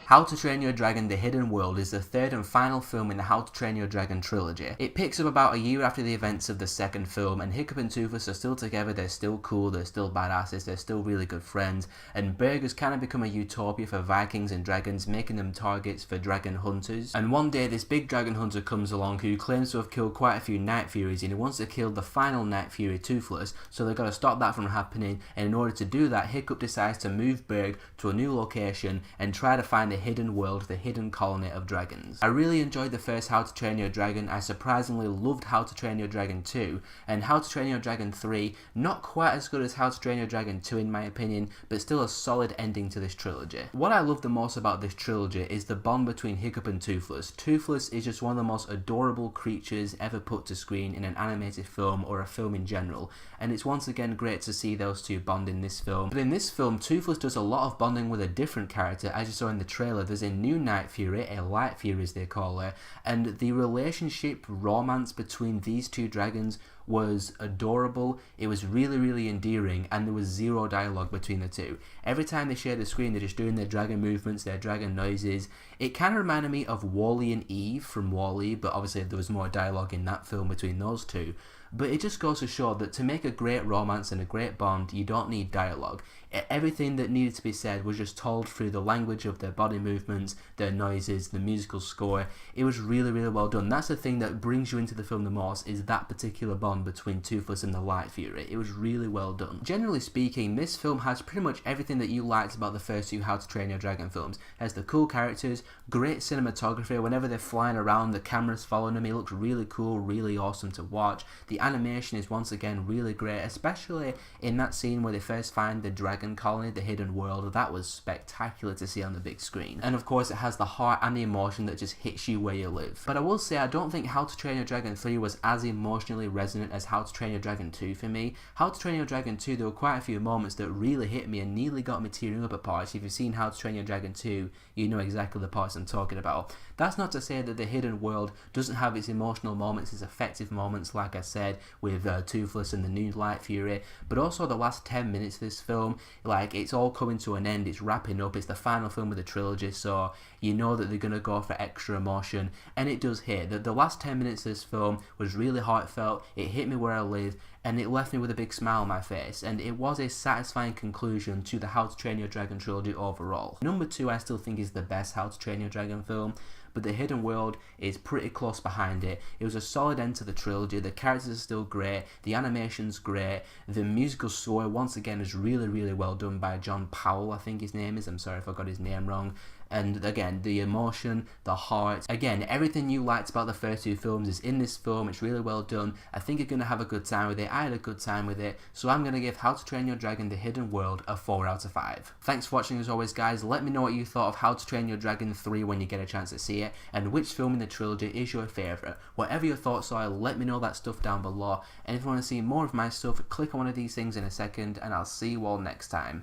How to Train Your Dragon The Hidden World is the third and final film in the How to Train Your Dragon trilogy. It picks up about a year after the events of the second film, and Hiccup and Toothless are still together, they're still cool, they're still badasses, they're still really good friends, and Berg has kind of become a utopia for Vikings and dragons, making them targets for dragon hunters. And one day this big dragon hunter comes along who claims to have killed quite a few Night Furies, and he wants to kill the final Night Fury, Toothless, so they've got to stop that from happening, and in order to do that, Hiccup decides to move Berg to a new location and try to find the hidden world, the hidden colony of dragons. I really enjoyed the first How to Train Your Dragon. I surprisingly loved How to Train Your Dragon 2, and How to Train Your Dragon 3, not quite as good as How to Train Your Dragon 2 in my opinion, but still a solid ending to this trilogy. What I love the most about this trilogy is the bond between Hiccup and Toothless. Toothless is just one of the most adorable creatures ever put to screen in an animated film or a film in general, and it's once again great to see those two bond in this film. But in this film, Toothless does a lot of bonding with a different character. As you saw in the trailer, there's a new Night Fury, a Light Fury as they call her, and the relationship, romance between these two dragons was adorable. It was really endearing, and there was zero dialogue between the two. Every time they share the screen, they're just doing their dragon movements, their dragon noises. It kind of reminded me of Wall-E and Eve from Wall-E, but obviously there was more dialogue in that film between those two. But it just goes to show that to make a great romance and a great bond, you don't need dialogue. Everything that needed to be said was just told through the language of their body movements, their noises, the musical score. It was really well done. That's the thing that brings you into the film the most, is that particular bond between Toothless and the Light Fury. It was really well done. Generally speaking, this film has pretty much everything that you liked about the first two How to Train Your Dragon films. It has the cool characters, great cinematography. Whenever they're flying around, the camera's following them. It looks really cool, really awesome to watch. The animation is once again really great, especially in that scene where they first find the dragon colony, the hidden world. That was spectacular to see on the big screen. And of course it has the heart and the emotion that just hits you where you live. But I will say, I don't think How to Train Your Dragon 3 was as emotionally resonant as How to Train Your Dragon 2 for me. How to Train Your Dragon 2, there were quite a few moments that really hit me and nearly got me tearing up at parts. If you've seen How to Train Your Dragon 2, you know exactly the parts I'm talking about. That's not to say that the hidden world doesn't have its emotional moments, its effective moments, like I said, with Toothless and the new Light Fury, but also the last 10 minutes of this film, like, it's all coming to an end, it's wrapping up, it's the final film of the trilogy, so you know that they're going to go for extra emotion, and it does hit. The last 10 minutes of this film was really heartfelt, it hit me where I live, and it left me with a big smile on my face, and it was a satisfying conclusion to the How to Train Your Dragon trilogy overall. Number 2 I still think is the best How to Train Your Dragon film, but The Hidden World is pretty close behind it. It was a solid end to the trilogy, the characters are still great, the animation's great, the musical score once again is really well done by John Powell, I think his name is, I'm sorry if I got his name wrong. And again, the emotion, the heart, again, everything you liked about the first two films is in this film. It's really well done. I think you're going to have a good time with it. I had a good time with it. So I'm going to give How to Train Your Dragon The Hidden World a 4 out of 5. Thanks for watching as always, guys. Let me know what you thought of How to Train Your Dragon 3 when you get a chance to see it, and which film in the trilogy is your favourite. Whatever your thoughts are, let me know that stuff down below. And if you want to see more of my stuff, click on one of these things in a second, and I'll see you all next time.